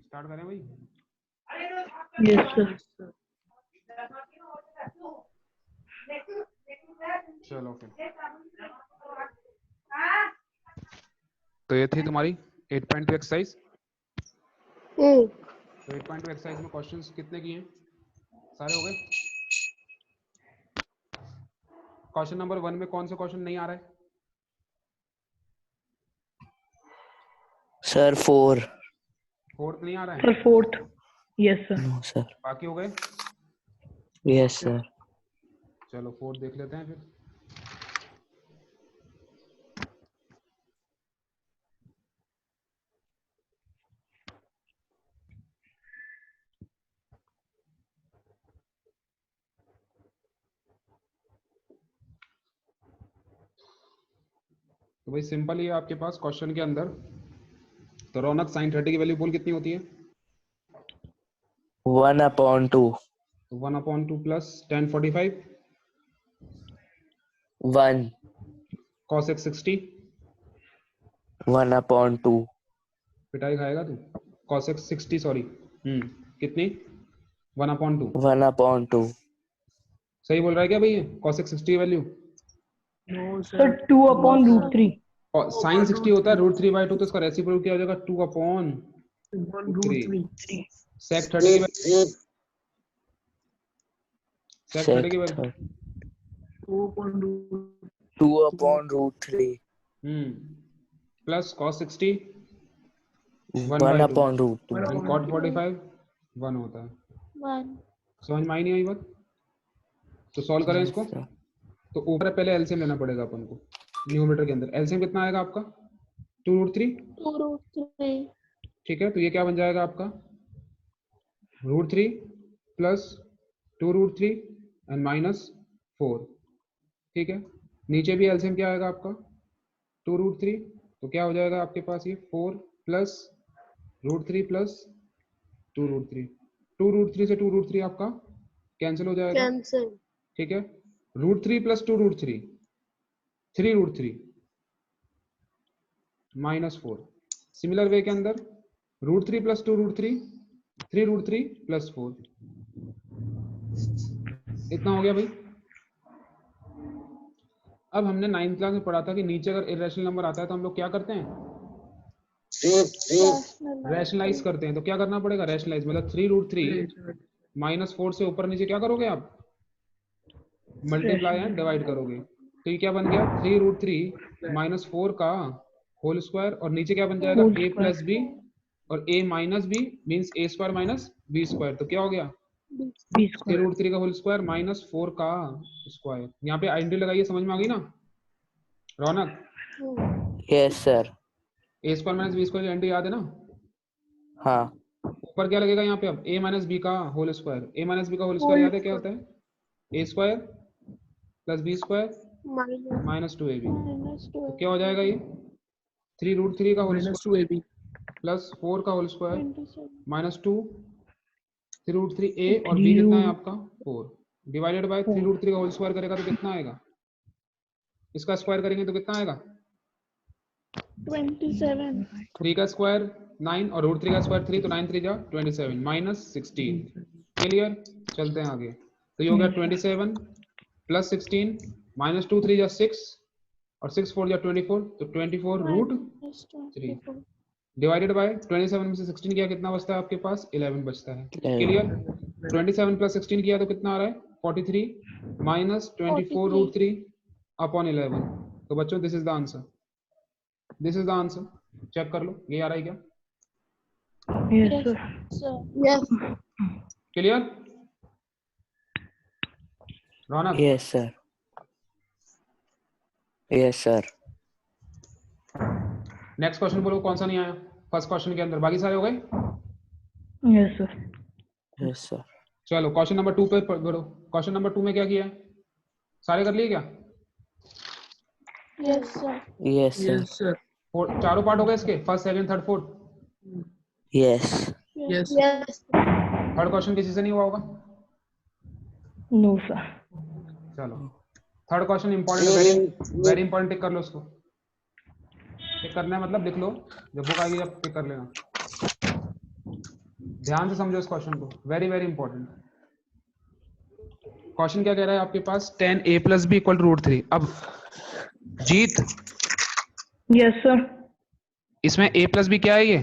Start करें भाई? Yes sir. चलो फिर, तो ये थी तुम्हारी 8.2 एक्सरसाइज। तो 8.2 एक्सरसाइज में क्वेश्चंस कितने किए हैं? सारे हो गए? क्वेश्चन नंबर 1 में कौन सा क्वेश्चन नहीं आ रहा है? सर 4। फोर्थ नहीं आ रहा है? Sir fourth. Yes sir. No sir. बाकी हो गए? Yes sir. चलो फोर्थ देख लेते हैं फिर। तो भाई सिंपल ही है आपके पास क्वेश्चन के अंदर। तो रौनक sin 30 की वैल्यू बोल कितनी होती है? 1/2। तो 1/2 प्लस tan 45 1 cos x 60। 1/2। पिटाई खाएगा तू। cos x 60 सॉरी कितनी? 1/2। 1/2। सही बोल रहा है क्या भैया? cos x 60 की वैल्यू सर 2/√3। sin 60 होता है √3/2, तो इसका रेसिप्रोकल क्या हो जाएगा? 2/√3। sec 30 की वैल्यू sec 30 की value 2/√3। Plus cos 60 1/2। And cot 45 1 होता है। समझ में आई नहीं आई बात? तो सॉल्व करें इसको। तो ऊपर पहले एलसीएम लेना पड़ेगा अपन को। न्यूमरेटर के अंदर एलसीएम कितना आएगा आपका? 2√3। ठीक है, तो ये क्या बन जाएगा आपका? √3 प्लस 2√3 एंड -4। ठीक है, नीचे भी एलसीएम क्या आएगा आपका? 2√3। तो क्या हो जाएगा आपके पास? ये 4 प्लस √3 प्लस 2√3। 2√3 से 2√3 आपका कैंसिल हो जाएगा। ठीक है, √3 प्लस 2√3 3√3 -4। सिमिलर वे के अंदर √3 प्लस 2√3 3√3 प्लस 4। इतना हो गया भाई। अब हमने 9th क्लास में पढ़ा था कि नीचे अगर इरेशनल नंबर आता है तो हम लोग क्या करते हैं? रैशनलाइज करते हैं। तो क्या करना पड़ेगा? रैशनलाइज मतलब 3√3 -4 से ऊपर नीचे क्या करोगे आप? मल्टीप्लाई एंड डिवाइड करोगे। तो ये क्या बन गया? 3√3 -4 का होल स्क्वायर, और नीचे क्या बन जाएगा? a प्लस बी, और a minus B means a square minus B square. तो क्या हो गया? 3√3 का होल स्क्वायर -4 का स्क्वायर। यहाँ पे आइडेंटिटी लगाइए, समझ में आ गई ना Raunak? Yes sir. a square minus B square identity याद है ना? हाँ। ऊपर क्या लगेगा यहाँ पे? अब a माइनस बी का whole square. a minus B का होल स्क्वायर याद है क्या होता है? a square plus B square -2ab। तो क्या हो जाएगा ये? 3√3 का होल स्क्वायर प्लस 4 का होल स्क्वायर -2 3√3a, और b कितना है आपका? 4 डिवाइडेड बाय 3√3 का होल स्क्वायर करेगा तो कितना आएगा? इसका स्क्वायर करेंगे तो कितना आएगा? 27। 3 का स्क्वायर 9 और √3 का स्क्वायर 3, तो 9 3 जा 27 -16। क्लियर? चलते हैं आगे। तो ये हो गया 27 प्लस 16 -2 3 जा 6 और 6 4 जा 24, तो 24√3 डिवाइडेड बाय 27 में से 16 किया कितना बचता है आपके पास? 11 बचता है। क्लियर? 27 प्लस 16 किया तो कितना आ रहा है? 43 -24√3 अपॉन 11। तो बच्चों this is the answer. This is the answer. Check कर लो ये आ रहा है क्या? Yes sir. Clear Raunak? Yes sir. Yes sir. Next question बोलो कौन सा नहीं आया फर्स्ट क्वेश्चन के अंदर? बाकी सारे हो गए? Yes sir. Yes sir. चलो क्वेश्चन नंबर 2 पे बढ़ो। क्वेश्चन नंबर 2 में क्या किया है? सारे कर लिए क्या? Yes sir. चारों पार्ट हो गए इसके? First second third fourth? Yes. Third question किसी से नहीं हुआ होगा? No sir. चलो third question important, very very important, tick कर लो उसको। टिक करना है मतलब लिख लो, जब बुक आएगी जब टिक कर लेना। ध्यान से समझो इस क्वेश्चन को, वेरी वेरी इंपॉर्टेंट। क्वेश्चन क्या कह रहा है आपके पास, 10a + b = √3। अब जीत, यस सर। इसमें a + b क्या है, ये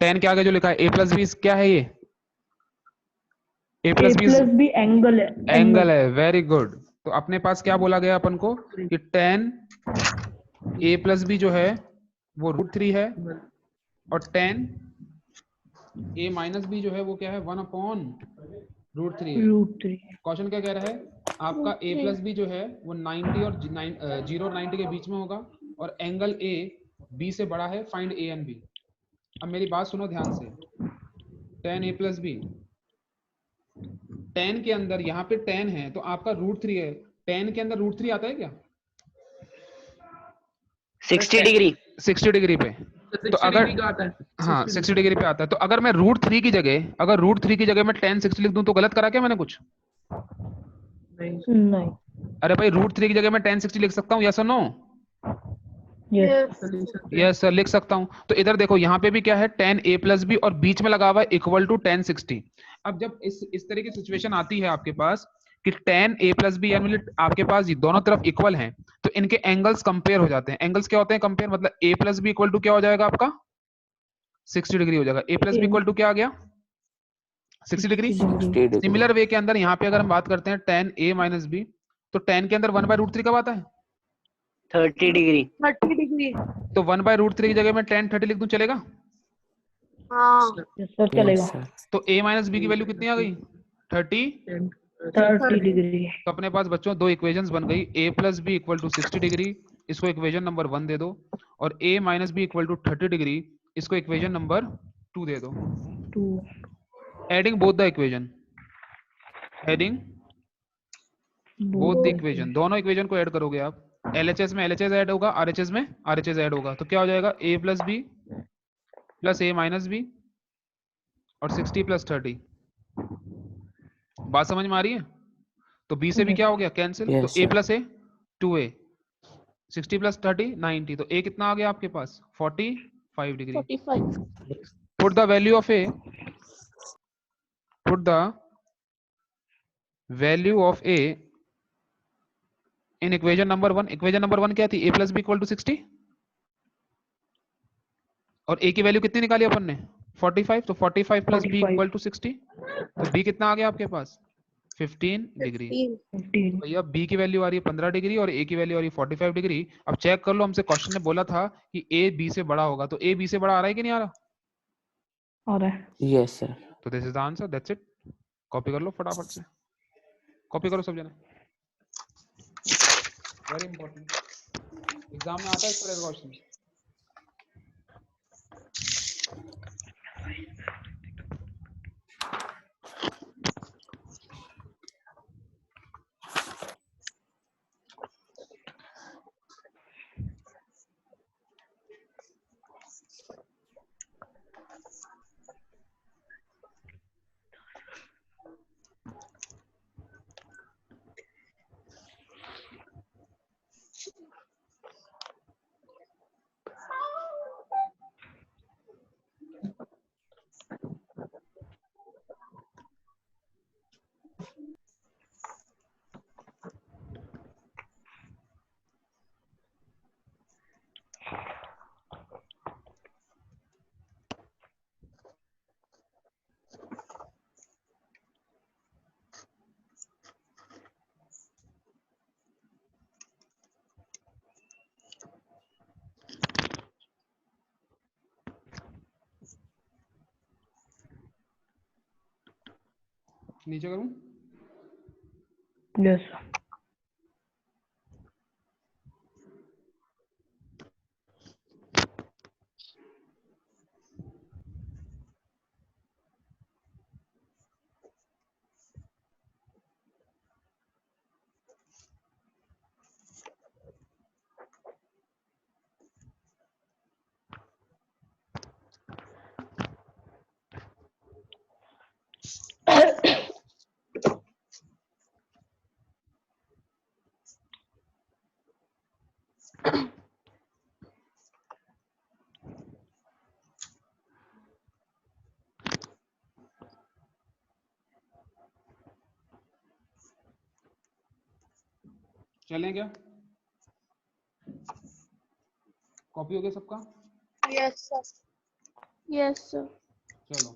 10 के आगे जो लिखा है a + b क्या है, ये a + b एंगल है, एंगल है। Very good. तो अपने पास क्या बोला गया अपन को कि 10 a + b जो है वो √3 है, और 10 a - b जो है वो क्या है, 1/√3 है। √3। क्वेश्चन क्या कह रहा है, आपका a + b जो है वो 90 और 0 और 90 के बीच में होगा, और एंगल a b से बड़ा है, फाइंड a एंड b। अब मेरी बात सुनो ध्यान से, 10a + b, 10 के अंदर यहाँ पे 10 है तो आपका √3 है, 10 के अंदर √3 आता है क्या? 60 डिग्री। 60 डिग्री पे, तो अगर हाँ 60 डिग्री पे आता है, तो अगर मैं √3 की जगह, अगर √3 की जगह मैं 10 60 लिख दूं तो गलत करा क्या मैंने कुछ? नहीं। अरे भाई √3 की जगह मैं 10 60 लिख सकता हूँ, यस और नो? यस सर, लिख सकता हूँ। तो इधर देखो यहाँ पे भी क्या है, 10a + b और बीच में लगा हुआ है = 10 60। अब जब इस तरह की सिचुएशन आती है आपके पास कि 10a + b यानी आपके पास ये दोनों तरफ इक्वल हैं, तो इनके एंगल्स कंपेयर हो जाते हैं। एंगल्स क्या होते हैं कंपेयर, मतलब a + b = क्या हो जाएगा आपका, 60 डिग्री हो जाएगा। a + b = क्या आ गया, 60 डिग्री। 60 डिग्री। सिमिलर वे के अंदर यहाँ पे अगर हम बात करते हैं 10a - b, तो 10 के अंदर 1/√3 कब आता है, 30 डिग्री। तो 1/√3 की जगह मैं 10 30 लिख दूं, चलेगा? यस सर, चलेगा। तो a - b की वैल्यू कितनी आ गई, 30। 30 डिग्री। तो अपने पास बच्चों दो इक्वेशंस बन गई, a + b = 60 डिग्री, इसको इक्वेशन नंबर 1 दे दो, और a - b = 30 डिग्री, इसको इक्वेशन नंबर 2 दे दो। 2। Adding both the equation, adding both the equation, दोनों इक्वेशन को ऐड करोगे आप, LHS में LHS ऐड होगा, RHS में RHS ऐड होगा, तो क्या हो जाएगा, a + b + a - b और 60 + 30। बात समझ में आ रही है? तो b से भी क्या हो गया, कैंसिल, तो yes a sir. + a 2a, 60 + 30 90, तो a कितना आ गया आपके पास, 45 degree. Put the value of a, put the value of a in equation number 1। Equation number 1 क्या थी, a + b = 60, और a की वैल्यू कितनी निकाली अपन ने, 45, तो 45 + b = 60, तो b कितना आ गया आपके पास, 15 डिग्री। 15। भैया b की वैल्यू आ रही है 15 डिग्री और a की वैल्यू आ रही है 45 डिग्री। अब चेक कर लो, हमसे क्वेश्चन ने बोला था कि a b से बड़ा होगा, तो a b से बड़ा आ रहा है कि नहीं आ रहा? आ रहा है। Yes sir. तो this is the answer, that's it. Copy कर लो फटाफट से, कॉपी करो सब जने, वेरी इंपॉर्टेंट, एग्जाम में आता है इस तरह का क्वेश्चन। नीचे करूं? यस। चलें क्या? कॉपी हो गया सबका? Yes sir. Yes sir. चलो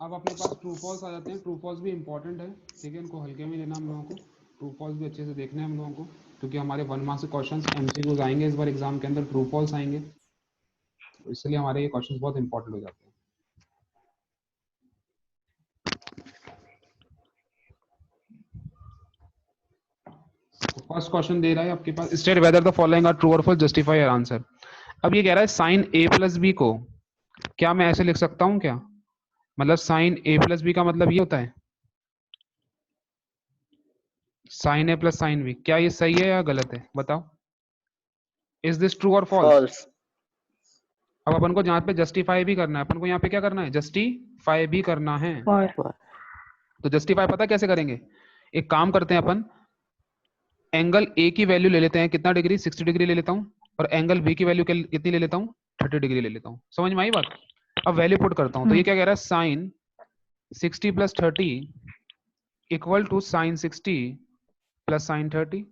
अब अपने पास ट्रू फॉल्स आ जाते हैं। ट्रू फॉल्स भी इंपॉर्टेंट है, ठीक है, इनको हल्के में लेना हम लोगों को। ट्रू फॉल्स भी अच्छे से देखने हैं हम लोगों को, क्योंकि हमारे 1 मार्क्स के क्वेश्चंस एमसीक्यूज आएंगे इस बार एग्जाम के अंदर, ट्रू फॉल्स आएंगे, तो इसलिए हमारे ये क्वेश्चंस बहुत इंपॉर्टेंट हो जाते हैं। फर्स्ट क्वेश्चन दे रहा है आपके पास, state whether the following are true और फॉल्स, जस्टिफाई योर आंसर। अब ये कह रहा है साइन ए प्लस बी को क्या मैं ऐसे लिख सकता हूं क्या? मतलब साइन ए प्लस बी का मतलब ये होता है sign A plus sine B. क्या ये सही है या गलत है, बताओ? इज दिस ट्रू और फॉल्स? फॉल्स। अब अपन को जहां पे जस्टिफाई भी करना है, अपन को यहाँ पे क्या करना है? जस्टिफाई भी करना है। तो जस्टिफाई पता कैसे करेंगे? एक काम करते हैं अपन, एंगल ए की वैल्यू ले लेते हैं, कितना डिग्री? 60 डिग्री ले लेता हूँ, और एंगल बी की वैल्यू कितनी ले लेता हूँ? 30 डिग्री ले लेता हूँ। समझ में आई बात? अब वैल्यू पुट करता हूँ, तो ये क्या कह रहा है? Sine 60 plus 30 equal to sine 60 plus sine 30।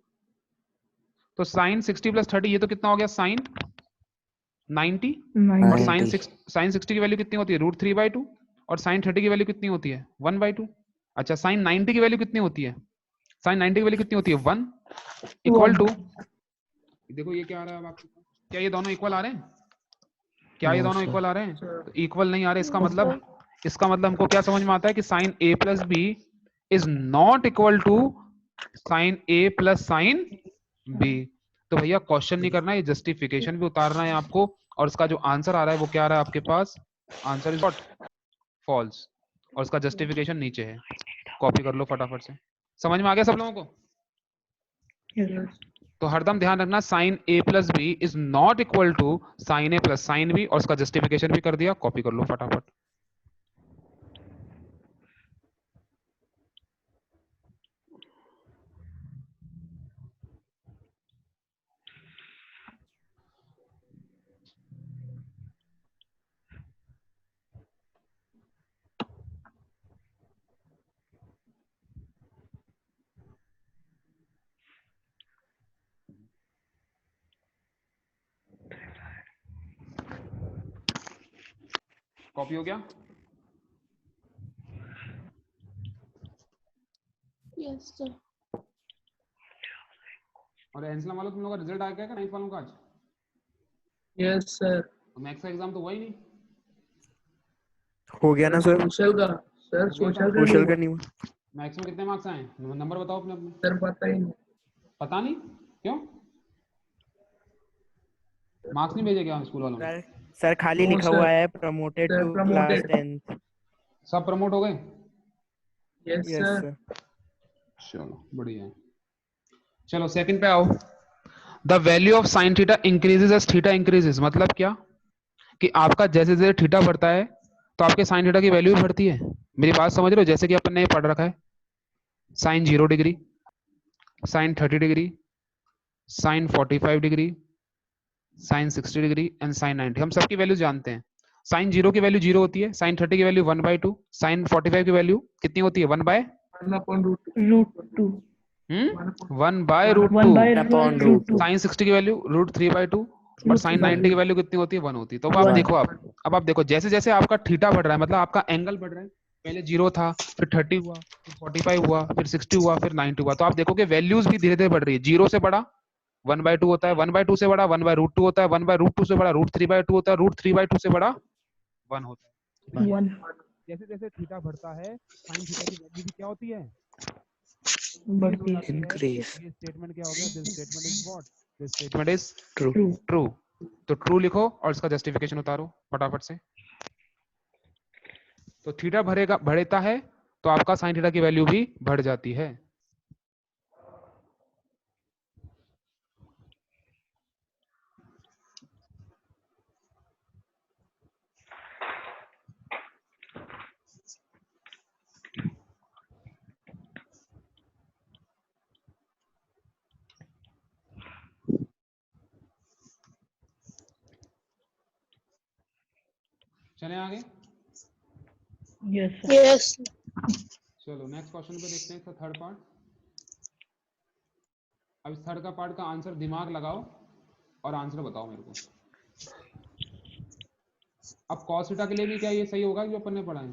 तो साइन 60 प्लस 30 ये तो कितना हो गया? साइन 90। और साइन 60 की वैल्यू कितनी होती है? √3/2। और साइन 30 की वैल्यू कितनी होती है? 1/2। अच्छा, साइन 90 की वैल्यू कितनी होती है? साइन 90 की वैल्यू कितनी होती है? 1 इक्वल टू, देखो ये क्या आ रहा है अब आपके पास? क्या ये दोनों इक्वल आ रहे हैं? क्या ये दोनों इक्वल आ रहे हैं? तो इक्वल नहीं आ रहे, इसका मतलब हमको क्या समझ में आता है कि sine A plus B is not equal to sine A plus sine B. तो भैया क्वेश्चन नहीं करना है, ये जस्टिफिकेशन भी उतारना है आपको, और इसका जो आंसर आ रहा है वो क्या आ रहा है आपके पास? Answer is what? फॉल्स। और इसका जस्टिफिकेशन नीचे है, कॉपी कर लो फटाफट से। समझ में आ गया सब लोगों को? तो हरदम ध्यान रखना, sine A plus B is not equal to sine A plus sine B, और इसका जस्टिफिकेशन भी कर दिया, कॉपी कर लो फटाफट। कॉपी हो गया? Yes sir. और एंसलम वालों तुम लोग का रिजल्ट आ गया क्या 9th वालों का आज? Yes sir. तो मैथ्स का एग्जाम तो हुआ ही नहीं। हो गया ना सर? सोशल का सर, सोशल का नहीं हुआ। मैथ्स में कितने मार्क्स आए? नंबर बताओ अपने अपने। सर पता ही नहीं। पता नहीं क्यों? मार्क्स नहीं भेजे क्या स्कूल वालों ने? सर खाली नो लिखा सर। हुआ है promoted sir, to promoted। Class 10th। सब प्रमोट हो गए? Yes yes sir. सर। चलो बढ़िया है। चलो सेकंड पे आओ। The value of sine theta increases as theta increases. मतलब क्या? कि आपका जैसे जैसे थीटा बढ़ता है तो आपके साइन थीटा की वैल्यू भी बढ़ती है। मेरी बात समझ रहे हो? जैसे कि अपन ने पढ़ रखा है sine 0 degree, sine 30 degree, sine 45 degree, sine 60 degree and sine 90। हम सबकी वैल्यू जानते हैं। साइन 0 की वैल्यू 0 होती है, साइन 30 की वैल्यू 1/2, साइन 45 की वैल्यू कितनी होती है? 1/√2। 1/√2। साइन 60 की वैल्यू √3/2, और साइन 90 की वैल्यू कितनी होती है? 1 होती है। तो अब आप देखो, अब आप देखो जैसे जैसे आपका थीटा बढ़ रहा है, मतलब आपका एंगल बढ़ रहा है, पहले 0 था, फिर 30 हुआ, फिर 45 हुआ, फिर 60 हुआ, फिर 90 हुआ, तो आप देखोगे वैल्यूज भी धीरे धीरे बढ़ रही है। 0 से बड़ा 1/2 होता है, 1/2 से बड़ा 1/√2 होता है, 1/√2 से बड़ा √3/2 होता है, √3/2 से बड़ा 1 होता है। जैसे जैसे थीटा बढ़ता है साइन थीटा की वैल्यू भी क्या होती है? बढ़ती है। इंक्रीज। ये स्टेटमेंट क्या हो गया? This statement is what? This statement is true. True. तो ट्रू लिखो और इसका जस्टिफिकेशन उतारो फटाफट से। तो थीटा बढ़ता है तो आपका साइन थीटा की वैल्यू भी बढ़ जाती है। चले आगे। यस। चलो नेक्स्ट क्वेश्चन पे देखते हैं इसका थर्ड पार्ट। अब इस थर्ड का पार्ट का आंसर दिमाग लगाओ और आंसर बताओ मेरे को। अब cos थीटा के लिए भी क्या ये सही होगा जो अपन ने पढ़ा है?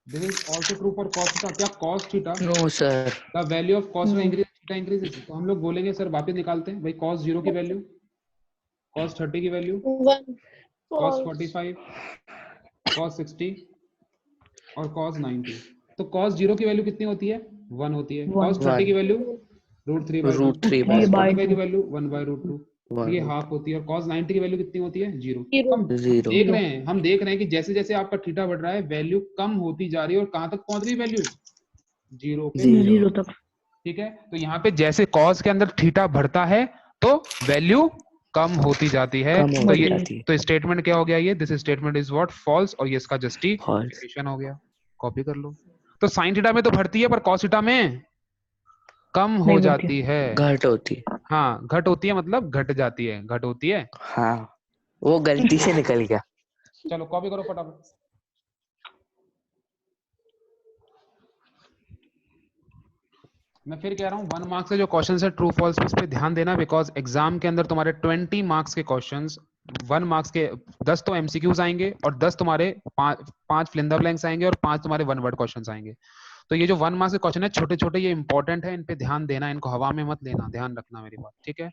This is also true for cos theta. क्या cos theta no sir. The value of cos No. Increase theta increases? तो हम लोग बोलेंगे सर वापस निकालते हैं भाई, cos 0 की वैल्यू, cos 30 की value, One. cos False. 45, cos 60 और cos 90। तो cos 0 की वैल्यू कितनी होती है? 1 होती है। One. cos 30 की वैल्यू √3/2, √3 cos by 45 की 2. वैल्यू 1/√2, ये हाफ होती है। और cos 90 की वैल्यू कितनी होती है? 0। Zero. हम जीरो। देख रहे हैं, हम देख रहे हैं कि जैसे जैसे आपका थीटा बढ़ रहा है वैल्यू कम होती जा रही है और कहां तक पहुंच रही है वैल्यू? 0 पे। जीरो। 0 तक। ठीक है, तो यहाँ पे जैसे cos के अंदर थीटा बढ़ता है तो वैल्यू कम होती जाती है। कम तो हो ये जाती है। तो स्टेटमेंट क्या हो गया? ये this statement is what? False. और ये इसका फॉल्स। जस्टिफिकेशन हो गया। कॉपी कर लो। तो sin थीटा में तो बढ़ती है पर cos थीटा में कम हो नहीं बढ़ती। जाती है। घट होती है। हाँ, घट होती है, मतलब घट जाती है, घट होती है। हाँ, वो गलती से निकल गया। चलो कॉपी करो फटाफट। मैं फिर कह रहा हूँ 1 मार्क्स से जो क्वेश्चन है ट्रू फॉल्स पे, इस पे ध्यान देना, बिकॉज एग्जाम के अंदर तुम्हारे 20 मार्क्स के क्वेश्चंस, 1 मार्क्स के 10 तो एमसीक्यूज आएंगे और 10 तुम्हारे 5 फिल इन द ब्लैंक्स आएंगे और 5 तुम्हारे 1 वर्ड क्वेश्चंस आएंगे। तो ये जो 1 मार्क्स के क्वेश्चन है छोटे छोटे, ये इंपॉर्टेंट है, इन पे ध्यान देना, इनको हवा में मत लेना, ध्यान रखना मेरी बात, ठीक है?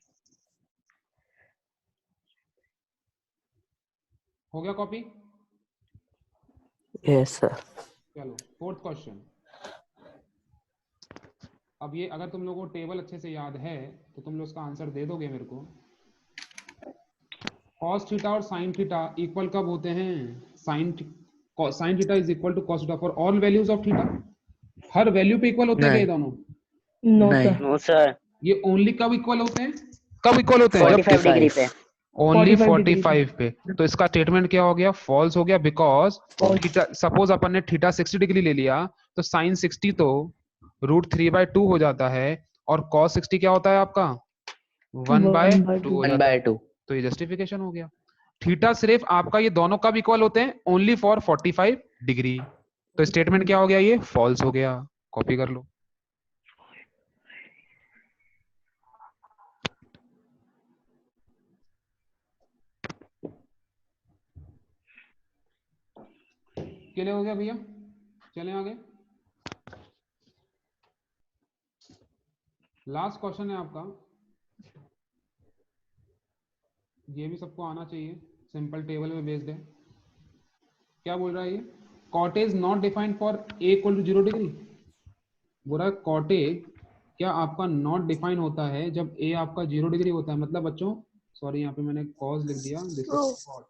हो गया कॉपी? Yes sir. चलो फोर्थ क्वेश्चन। अब ये अगर तुम लोगों को टेबल अच्छे से याद है तो तुम लोग उसका आंसर दे दोगे मेरे को। cos थीटा और sin थीटा इक्वल कब होते हैं? sin theta is equal to cos theta for all values of theta. हर वैल्यू पे इक्वल होते हैं क्या ये दोनों? No नहीं। sir. No sir. ये ओनली कब इक्वल होते हैं? कब इक्वल होते हैं? जब 45 डिग्री पे। ओनली 45 डिग्री 45 पे। तो इसका स्टेटमेंट क्या हो गया? फॉल्स हो गया, बिकॉज False. थीटा, सपोज अपन ने थीटा 60 डिग्री ले लिया तो sin 60 तो √3/2 हो जाता है और cos 60 क्या होता है आपका? 1/2 हो 1 जाता है। बाय 2। तो ये जस्टिफिकेशन हो गया। थीटा सिर्फ आपका ये दोनों कब इक्वल होते हैं? Only for 45 degree. तो स्टेटमेंट क्या हो गया? ये फॉल्स हो गया। कॉपी कर लो। क्लियर हो गया भैया? चलें आगे। लास्ट क्वेश्चन है आपका, ये भी सबको आना चाहिए, सिंपल टेबल में बेस्ड है। क्या बोल रहा है ये? Cot is not defined for a equal to 0 degree. बोल रहा है कॉट ए क्या आपका नॉट डिफाइन होता है जब a आपका 0 डिग्री होता है। मतलब बच्चों, सॉरी यहाँ पे मैंने cos लिख दिया, दिस इज True. cot।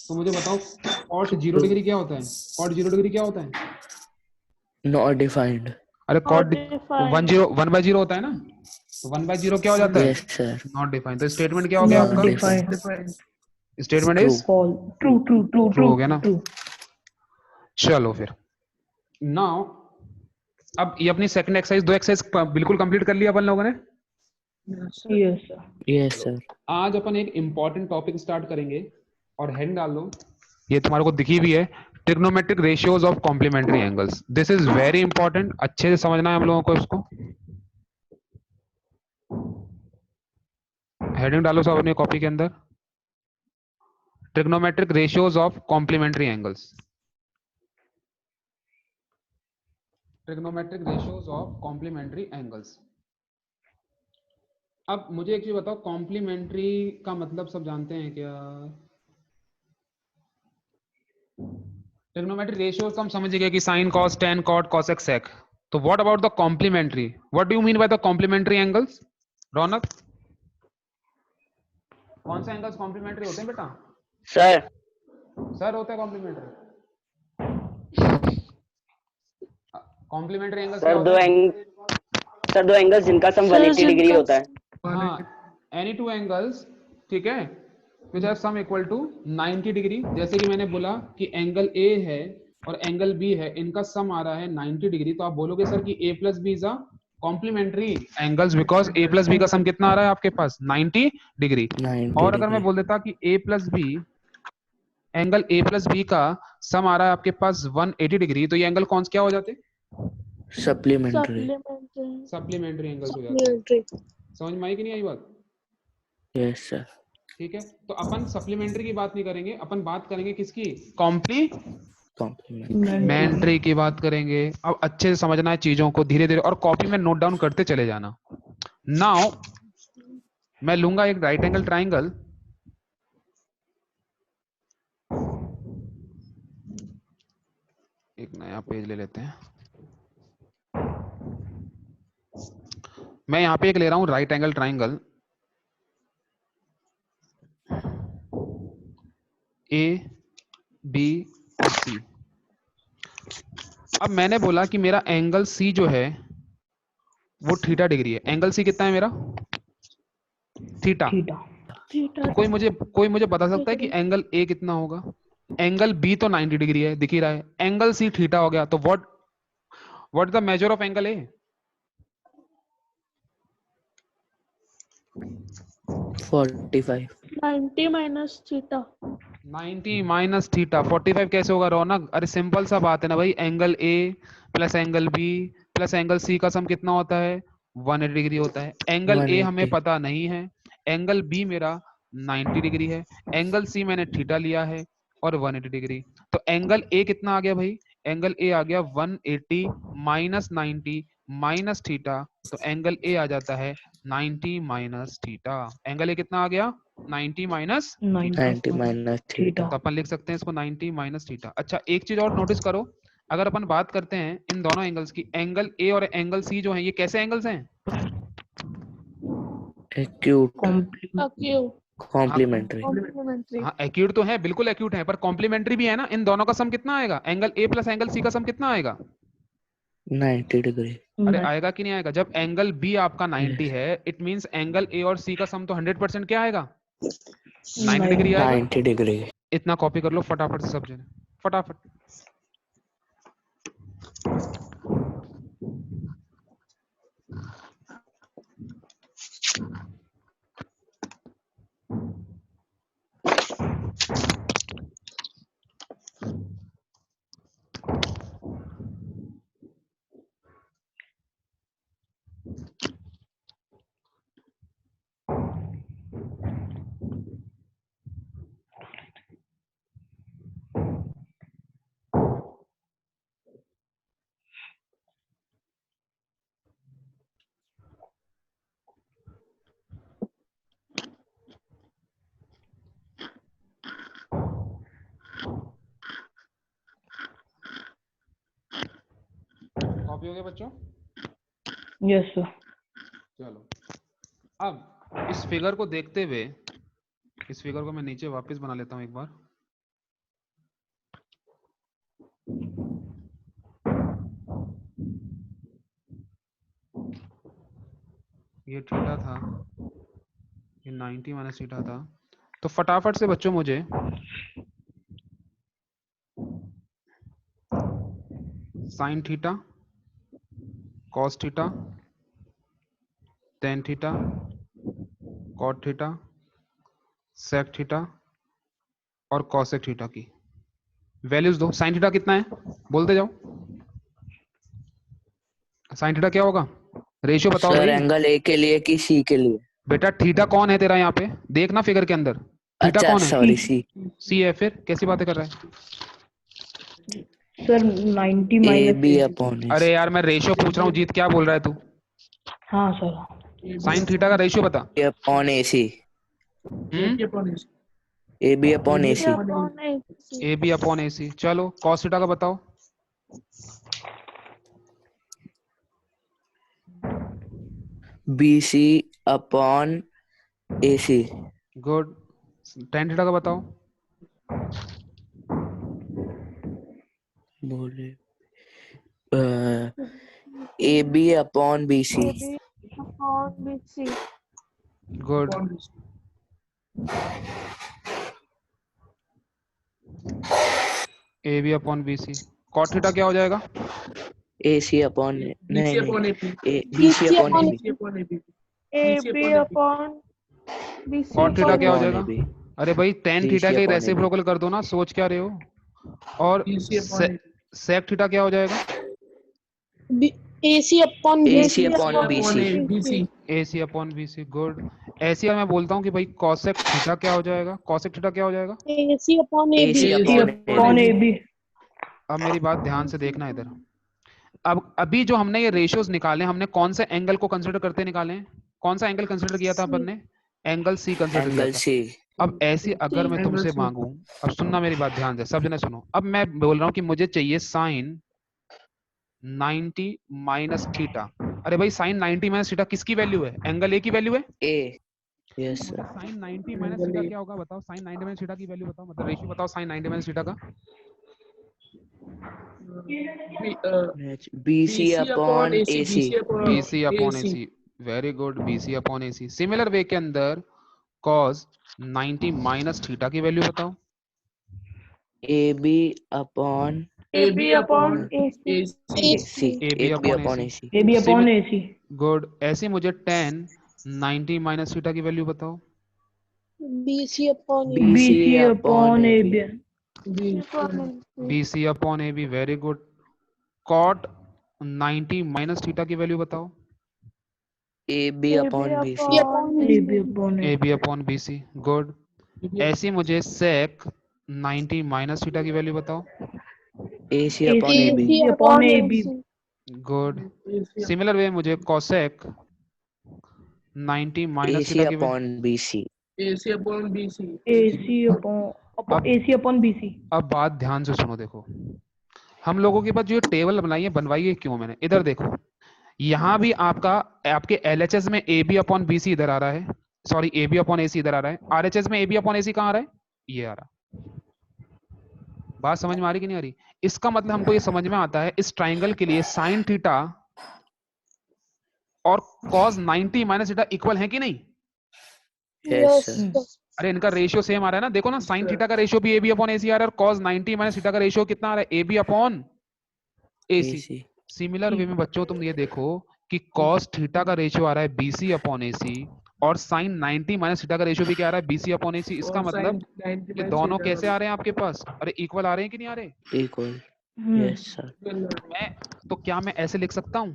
तो मुझे बताओ cot 0 डिग्री क्या होता है? cot 0 डिग्री क्या होता है? Not defined. अरे cot Defined. 1/0 होता है ना, तो 1/0 क्या हो जाता है? Yes sir. Not defined. तो स्टेटमेंट क्या हो गया Not आपका? defined. Statement True. Is False. True. True हो गया ना? True. चलो फिर नाउ, अब ये अपनी सेकंड एक्सरसाइज, 2 एक्सरसाइज बिल्कुल कंप्लीट कर लिया अपन लोगों ने। Yes sir. Yes sir. आज अपन एक इंपॉर्टेंट टॉपिक स्टार्ट करेंगे और हेड डाल लो, ये तुम्हारे को दिखी भी है, trigonometric ratios of complementary angles. This is very important, अच्छे से समझना है हम लोगों को इसको। हेडिंग डालो सब अपनी कॉपी के अंदर, trigonometric ratios of complementary angles. Trigonometric ratios of complementary angles. अब मुझे एक चीज बताओ, कॉम्प्लीमेंट्री का मतलब सब जानते हैं क्या? ट्रिग्नोमेट्रिक रेशियोज हम समझ गए कि sine, cos, tan, cot, cosec, sec. तो what about the complementary? What do you mean by the complementary angles? Raunak, कौन से एंगल्स कॉम्प्लीमेंट्री होते हैं बेटा? सर सर होते हैं कॉम्प्लीमेंट्री। कॉम्प्लीमेंट्री एंगल्स क्या सर होते हैं? सर दो एंगल्स जिनका सम 180 डिग्री होता है। हाँ, एनी टू एंगल्स, ठीक है, which have sum equal to 90 degree. जैसे कि मैंने बोला कि एंगल ए है और एंगल बी है, इनका सम आ रहा है 90 डिग्री। तो आप बोलोगे सर कि a plus B is a complementary angles because a plus B का सम कितना आ रहा है आपके पास? 90 डिग्री। 90 और अगर मैं डिग्री। बोल देता कि a plus B, angle a plus B का सम आ रहा है आपके पास 180 डिग्री, तो ये एंगल कौन क्या हो जाते? Supplementary. Supplementary. सप्लीमेंट्री एंगल्स हो जाते हैं। Supplementary. समझ में आई कि नहीं आई बात? Yes, sir. ठीक है, तो अपन सप्लीमेंट्री की बात नहीं करेंगे, अपन बात करेंगे किसकी? Complementary. कॉम्प्लीमेंट्री की बात करेंगे। अब अच्छे से समझना है चीजों को, धीरे धीरे, और कॉपी में नोट डाउन करते चले जाना। नाउ मैं लूंगा एक राइट एंगल ट्राइंगल, एक नया पेज ले लेते हैं। मैं यहां पे एक ले रहा हूं right angle triangle A B और सी। अब मैंने बोला कि मेरा एंगल सी जो है वो थीटा डिग्री है। एंगल सी कितना है मेरा? थीटा। Theta. Theta. कोई मुझे बता सकता है कि एंगल ए कितना होगा? एंगल बी तो 90 डिग्री है, दिख ही रहा है। एंगल सी थीटा हो गया, तो what is the measure of angle A? 45. 90 minus theta. 90 minus theta. 45 कैसे होगा रौनक? अरे सिंपल सा बात है ना भाई, angle A plus angle B plus angle C का सम कितना होता है? 180 डिग्री होता है। एंगल ए हमें 180. पता नहीं है, एंगल बी मेरा 90 डिग्री है, एंगल सी मैंने थीटा लिया है और 180 डिग्री। तो एंगल ए कितना आ गया भाई? एंगल ए आ गया 180 माइनस 90 माइनस थीटा, तो एंगल ए आ जाता है 90 माइनस थीटा। एंगल ए कितना आ गया? 90 माइनस 90 minus theta. तो अपन लिख सकते हैं इसको 90 माइनस थीटा। अच्छा, एक चीज और नोटिस करो, अगर अपन बात करते हैं इन दोनों एंगल्स की, एंगल ए और एंगल सी जो है ये कैसे एंगल्स हैं? Acute. Acute. Complementary. Complementary. हाँ, एक्यूट तो है, बिल्कुल एक्यूट है, पर कॉम्प्लीमेंट्री भी है ना। इन दोनों का सम कितना आएगा? Angle A plus angle C का सम कितना आएगा? 90 degree. अरे आएगा कि नहीं आएगा? जब एंगल बी आपका 90 है, इट मींस एंगल ए और सी का सम तो 100% क्या आएगा? 90 डिग्री आएगा। 90 degree. इतना कॉपी कर लो फटाफट से सब जने, फटाफट। कॉपी हो गया बच्चों? Yes, sir. चलो, अब इस फिगर को देखते हुए, इस फिगर को मैं नीचे वापस बना लेता हूं एक बार। ये थीटा था, ये 90 माइनस थीटा था। तो फटाफट से बच्चों मुझे sine theta, cos theta, tan theta, cot theta, sec theta और कॉसेक थीटा की वैल्यूज दो। साइन थीटा कितना है बोलते जाओ। साइन थीटा क्या होगा? रेशियो बताओ सर भाई। एंगल ए के लिए कि सी के लिए? बेटा थीटा कौन है तेरा यहाँ पे? देखना फिगर के अंदर, थीटा अच्छा कौन है? Sorry C. सी है। फिर कैसी बातें कर रहा है? सर 90 ए minus बी 80. अपॉन अरे यार मैं रेशियो पूछ रहा हूँ, जीत क्या बोल रहा है तू? हाँ सर. साइन थीटा का रेशियो बता। A upon A C. A B upon A C. upon AC. A B upon A C. चलो कॉस थीटा का बताओ। B C upon A C. Good. Tan theta का बताओ। बोले A B upon B C. AB upon BC. Good. A B upon B C. Cot theta क्या हो जाएगा? A C upon नहीं नहीं B C BC upon upon A B. AB upon BC. Cot theta क्या हो upon A जाएगा? B. अरे भाई टेन BC थीटा का upon रेसिप्रोकल कर दो ना, सोच क्या रहे हो? और सेक थीटा क्या हो जाएगा? AC upon AC BC. upon BC. BC. AC upon BC, good. ऐसे ही मैं बोलता हूँ कि भाई cosec थीटा क्या हो जाएगा, cosec थीटा क्या हो जाएगा? AC upon AB. AC AC upon upon AB. AB. अब मेरी बात ध्यान से देखना इधर। अब अभी जो हमने ये रेशियोज निकाले, हमने कौन से एंगल को कंसिडर करते निकाले हैं? कौन सा एंगल कंसिडर किया था अपन ने? एंगल सी कंसिडर किया Angle था। C. अब ऐसे अगर मैं तुमसे Angle C. मांगू, अब सुनना मेरी बात ध्यान से, सब जने सुनो। अब मैं बोल रहा हूँ कि मुझे चाहिए साइन 90 माइनस थीटा। अरे भाई साइन 90 माइनस थीटा किसकी वैल्यू है? एंगल ए की वैल्यू है। A. Yes, तो sir. मतलब साइन 90 माइनस थीटा क्या होगा बताओ? साइन 90 माइनस थीटा की वैल्यू बताओ, मतलब रेशियो बताओ साइन 90 माइनस थीटा का। BC upon AC. BC upon AC, very good, BC upon AC। Similar way के अंदर cos 90 माइनस थीटा की वैल्यू बताओ। AB upon AB upon AC. AC. AB AB upon upon AC, AC. AB upon AC. Good. ऐसे मुझे tan 90 minus theta की value बताओ। BC upon AB. BC BC upon upon AB. AB. Upon AC. BC upon AB, very good. cot 90 minus theta की value बताओ। AB AB upon BC. upon AB BC. upon AB. AB upon BC, good. ऐसे मुझे sec 90 minus theta की value बताओ। AC upon AB. AC upon AB. AC. Good. Similar way मुझे cosec 90 minus AC theta की value. upon BC. AC upon BC. AC upon BC. अब बात ध्यान से सुनो, देखो हम लोगों के पास जो टेबल बनाई है, बनवाई है क्यों मैंने, इधर देखो। यहां भी आपका, आपके LHS में AB अपॉन BC इधर आ रहा है, सॉरी AB अपॉन AC इधर आ रहा है। RHS में AB अपॉन AC कहां आ रहा है? ये आ रहा। बात समझ में आ रही कि नहीं आ रही? इसका मतलब हमको ये समझ में आता है, इस ट्राइंगल के लिए साइन थीटा और cos 90 माइनस थीटा इक्वल है कि नहीं? Yes, sir. अरे इनका रेशियो सेम आ रहा है ना, देखो ना, साइन थीटा का रेशियो भी AB अपॉन AC आ रहा है, और cos 90 माइनस थीटा का रेशियो कितना आ रहा है? AB upon AC। AC. Similar way में बच्चों तुम ये देखो कि cos थीटा का रेशियो आ रहा है BC अपॉन AC, और साइन 90 माइनस थीटा का रेशियो भी क्या आ रहा है? BC upon AC। इसका और मतलब sin 90 ये minus दोनों theta कैसे आ रहे हैं आपके पास? अरे इक्वल आ रहे हैं कि नहीं आ रहे? Equal. Yes, sir. मैं तो क्या मैं ऐसे लिख सकता हूं?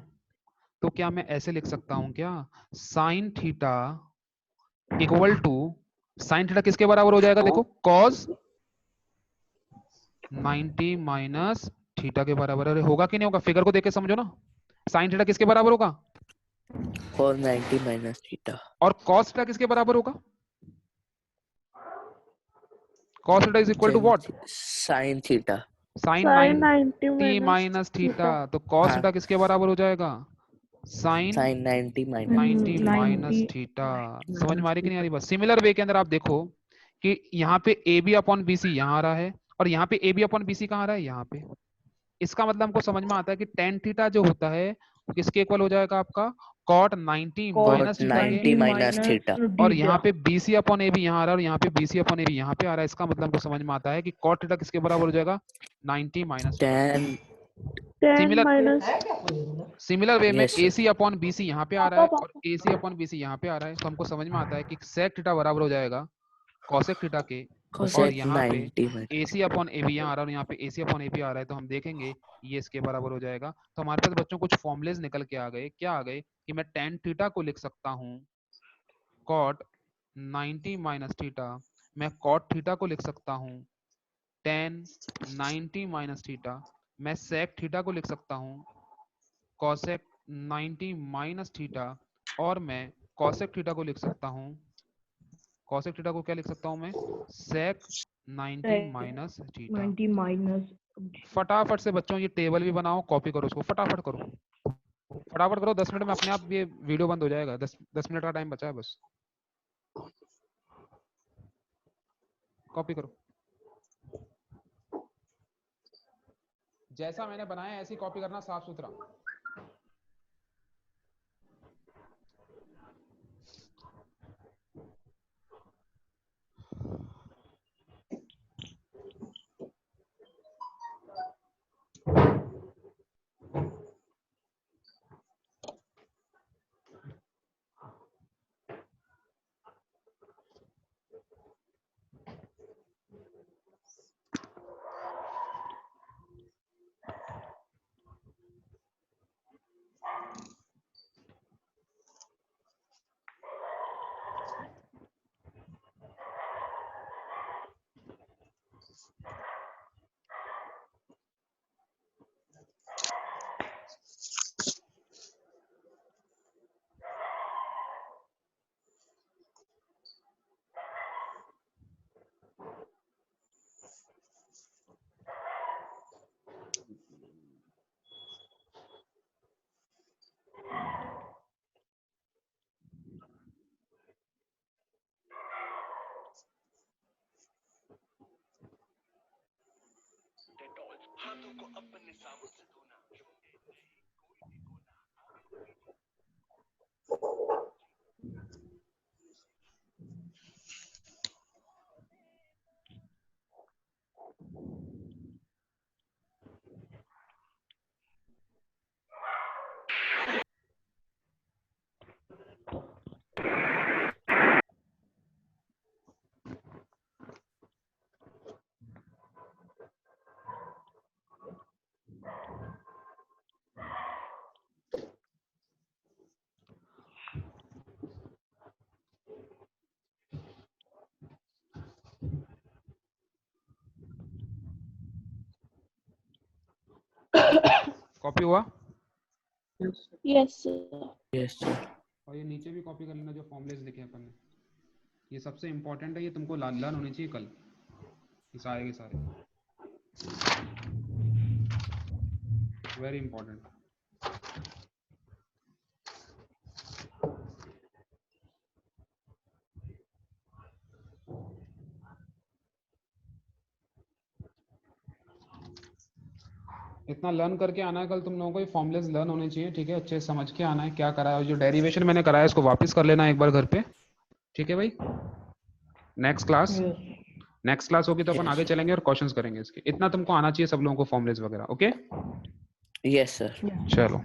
तो क्या मैं ऐसे लिख सकता हूं क्या? Sine theta equal to, sine theta किसके बराबर हो जाएगा? देखो cos 90 माइनस थीटा के बराबर। अरे होगा कि नहीं होगा? फिगर को देख के समझो ना। साइन थीटा किसके बराबर होगा? Cos 90 minus theta. और cos थीटा किसके बराबर होगा? cos theta is equal to what? Sin theta. Sine Sin 90 90 minus theta. theta. तो cos हाँ. थीटा किसके बराबर हो जाएगा? Sine Sin 90 minus 90 theta. Minus theta. समझ में आ रही कि नहीं आ रही बात? सिमिलर वे के अंदर आप देखो कि यहाँ पे AB अपॉन BC यहाँ आ रहा है, और यहाँ पे AB अपॉन BC कहाँ आ रहा है? यहाँ पे। इसका मतलब हमको समझ में आता है कि tan थीटा जो होता है वो किसके इक्वल हो जाएगा? आपका cot 90 Cos माइनस थीटा के। 90 minus theta. और यहाँ पे BC अपॉन AB यहाँ आ रहा है, और यहाँ पे BC अपॉन AB यहाँ पे आ रहा है। इसका मतलब हमको समझ में आता है कि cot थीटा किसके बराबर हो जाएगा? 90 minus. 10. 10 similar minus. Similar way में Yes, sir. AC upon BC यहाँ पे आ रहा है, और AC अपॉन BC यहाँ पे आ रहा है। तो हमको समझ में आता है कि sec थीटा बराबर हो जाएगा cosec थीटा के। और Cosec यहाँ पे 90 minus. AC अपॉन AB यहाँ आ रहा है, और यहाँ पे AC अपॉन AB आ रहा है। तो हम देखेंगे ये इसके बराबर हो जाएगा। तो हमारे पास बच्चों कुछ फॉर्मुलेज निकल के आ गए। क्या आ गए? कि मैं tan थीटा को लिख सकता हूँ cot 90 माइनस थीटा, मैं cot थीटा को लिख सकता हूँ tan 90 माइनस थीटा, मैं sec थीटा को लिख सकता हूँ cosec 90 माइनस थीटा, और मैं cosec थीटा को लिख सकता हूँ, cosec थीटा को क्या लिख सकता हूँ मैं? sec 90 minus theta. 90 माइनस। फटाफट से बच्चों ये टेबल भी बनाओ, कॉपी करो उसको, फटाफट करो, फटाफट करो। 10 मिनट में अपने आप ये वीडियो बंद हो जाएगा। 10 मिनट का टाइम बचा है बस। कॉपी करो, जैसा मैंने बनाया ऐसी कॉपी करना, साफ सुथरा। कॉपी हुआ? Yes, sir. Yes, sir. Yes, sir. और ये नीचे भी कॉपी कर लेना जो फॉर्मूलेस लिखे हैं अपन ने, ये सबसे इंपॉर्टेंट है, ये तुमको लर्न होनी चाहिए कल, ये सारे के सारे वेरी इंपॉर्टेंट। इतना लर्न करके आना है कल तुम लोगों को, ये फॉर्मूलेस लर्न होने चाहिए, ठीक है, अच्छे से समझ के आना है क्या करा है, जो डेरिवेशन मैंने कराया इसको वापस कर लेना एक बार घर पे, ठीक है भाई। नेक्स्ट क्लास होगी तो अपन आगे चलेंगे और क्वेश्चंस करेंगे इसके, इतना तुमको आना चाहिए सब लोगों को फॉर्मूलेस वगैरह, ओके? Yes, sir. चलो।